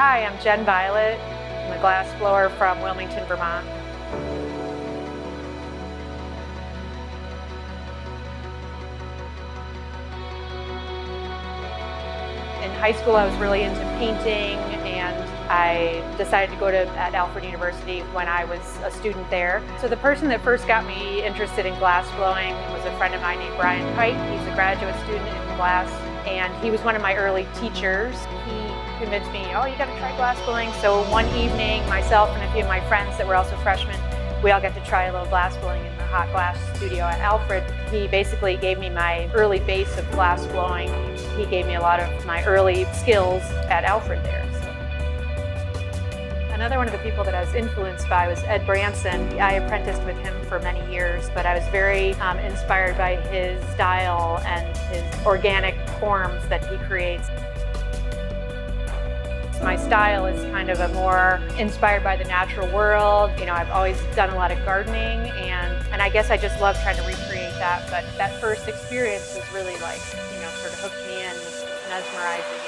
Hi, I'm Jen Violette. I'm a glass blower from Wilmington, Vermont. In high school, I was really into painting, and I decided to go at Alfred University when I was a student there. So the person that first got me interested in glass blowing was a friend of mine named Brian Pike. He's a graduate student in glass, and he was one of my early teachers. He convinced me, oh, you got to try glass blowing. So one evening, myself and a few of my friends that were also freshmen, we all got to try a little glass blowing in the hot glass studio at Alfred. He basically gave me my early base of glass blowing. He gave me a lot of my early skills at Alfred there. Another one of the people that I was influenced by was Ed Branson. I apprenticed with him for many years, but I was very inspired by his style and his organic forms that he creates. My style is kind of a more inspired by the natural world. You know, I've always done a lot of gardening, and I guess I just love trying to recreate that. But that first experience was really like, you know, sort of hooked me in, was mesmerizing.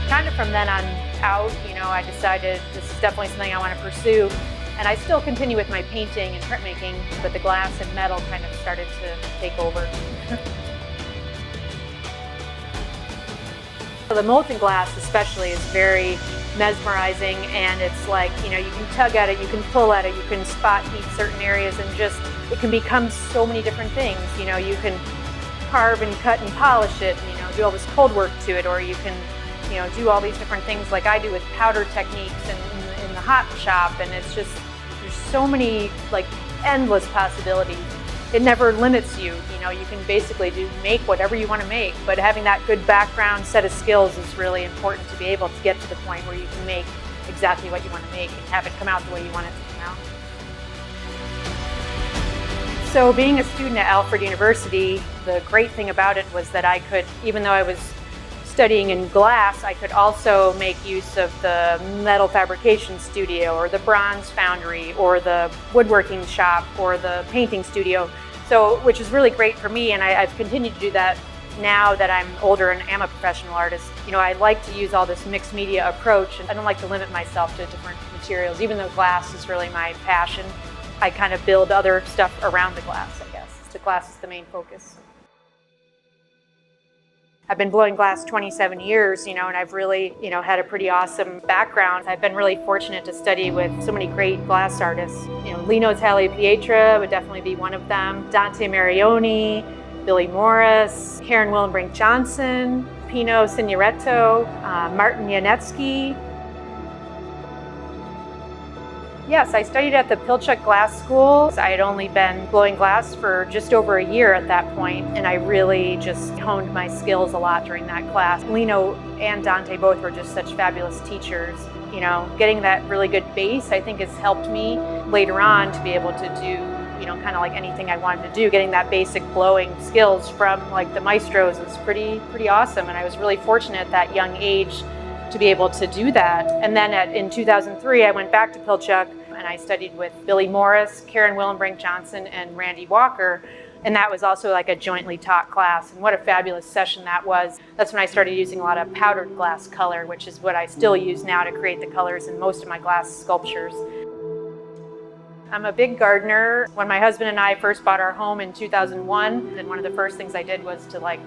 Kind of from then on out, you know, I decided this is definitely something I want to pursue. And I still continue with my painting and printmaking, but the glass and metal kind of started to take over. The molten glass especially is very mesmerizing, and it's like, you know, you can tug at it, you can pull at it, you can spot heat certain areas, and just, it can become so many different things. You know, you can carve and cut and polish it, and, you know, do all this cold work to it, or you can, you know, do all these different things like I do with powder techniques and in the hot shop, and it's just, there's so many like endless possibilities. It never limits you. You know, you can basically make whatever you want to make, but having that good background set of skills is really important to be able to get to the point where you can make exactly what you want to make and have it come out the way you want it to come out. So being a student at Alfred University, the great thing about it was that I could, even though I was studying in glass, I could also make use of the metal fabrication studio or the bronze foundry or the woodworking shop or the painting studio, so which is really great for me, and I've continued to do that now that I'm older and am a professional artist. You know, I like to use all this mixed media approach, and I don't like to limit myself to different materials. Even though glass is really my passion, I kind of build other stuff around the glass, I guess. So glass is the main focus. I've been blowing glass 27 years, you know, and I've really, you know, had a pretty awesome background. I've been really fortunate to study with so many great glass artists. You know, Lino Tagliapietra would definitely be one of them. Dante Marioni, Billy Morris, Karen Willenbrink Johnson, Pino Signoretto, Martin Yanetsky. Yes, I studied at the Pilchuck Glass School. I had only been blowing glass for just over a year at that point, and I really just honed my skills a lot during that class. Lino and Dante both were just such fabulous teachers. You know, getting that really good base, I think, has helped me later on to be able to do, you know, kind of like anything I wanted to do. Getting that basic blowing skills from like the maestros is pretty awesome, and I was really fortunate at that young age to be able to do that. And then in 2003, I went back to Pilchuck and I studied with Billy Morris, Karen Willenbrink Johnson, and Randy Walker. And that was also like a jointly taught class. And what a fabulous session that was. That's when I started using a lot of powdered glass color, which is what I still use now to create the colors in most of my glass sculptures. I'm a big gardener. When my husband and I first bought our home in 2001, then one of the first things I did was to like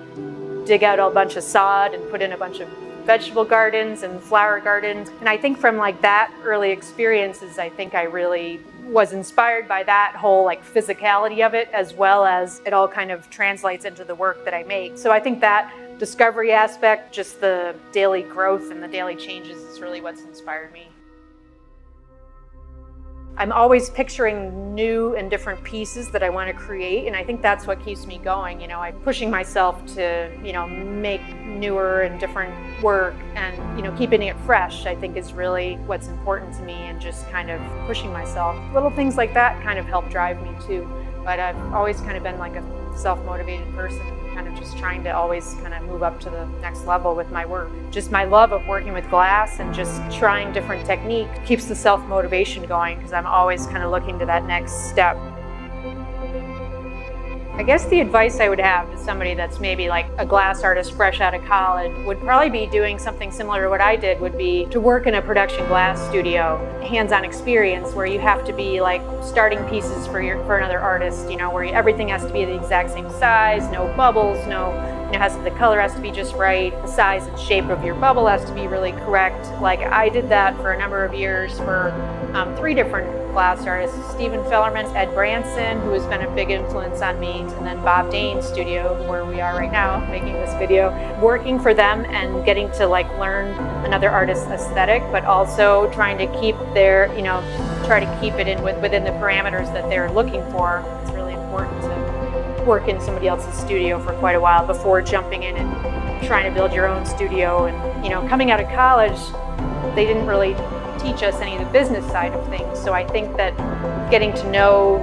dig out a bunch of sod and put in a bunch of vegetable gardens and flower gardens. And I think from like that early experiences, I think I really was inspired by that whole like physicality of it, as well as it all kind of translates into the work that I make. So I think that discovery aspect, just the daily growth and the daily changes, is really what's inspired me. I'm always picturing new and different pieces that I want to create, and I think that's what keeps me going. You know, I'm pushing myself to, you know, make newer and different work, and, you know, keeping it fresh, I think, is really what's important to me, and just kind of pushing myself. Little things like that kind of help drive me too, but I've always kind of been like a self-motivated person, kind of just trying to always kind of move up to the next level with my work. Just my love of working with glass and just trying different techniques keeps the self-motivation going, because I'm always kind of looking to that next step. I guess the advice I would have to somebody that's maybe like a glass artist fresh out of college would probably be doing something similar to what I did, would be to work in a production glass studio, hands-on experience where you have to be like starting pieces for another artist, where everything has to be the exact same size, no bubbles, the color has to be just right, the size and shape of your bubble has to be really correct. Like I did that for a number of years for 3 different glass artists, Stephen Fellerman, Ed Branson, who has been a big influence on me, and then Bob Dane's studio, where we are right now making this video. Working for them and getting to like learn another artist's aesthetic, but also trying to keep their, try to keep it within the parameters that they're looking for. It's really important to work in somebody else's studio for quite a while before jumping in and trying to build your own studio. And coming out of college, they didn't really teach us any of the business side of things. So I think that getting to know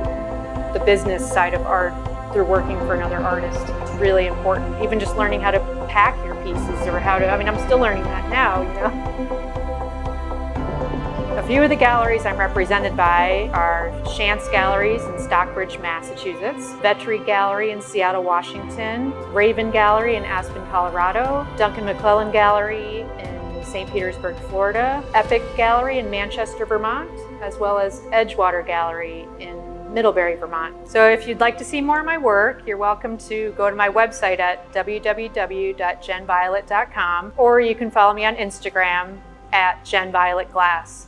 the business side of art through working for another artist is really important. Even just learning how to pack your pieces or how to, I'm still learning that now, A few of the galleries I'm represented by are Chance Galleries in Stockbridge, Massachusetts, Vetri Gallery in Seattle, Washington, Raven Gallery in Aspen, Colorado, Duncan McClellan Gallery in St. Petersburg, Florida, Epic Gallery in Manchester, Vermont, as well as Edgewater Gallery in Middlebury, Vermont. So if you'd like to see more of my work, you're welcome to go to my website at www.jenviolette.com, or you can follow me on Instagram at Violette Glass.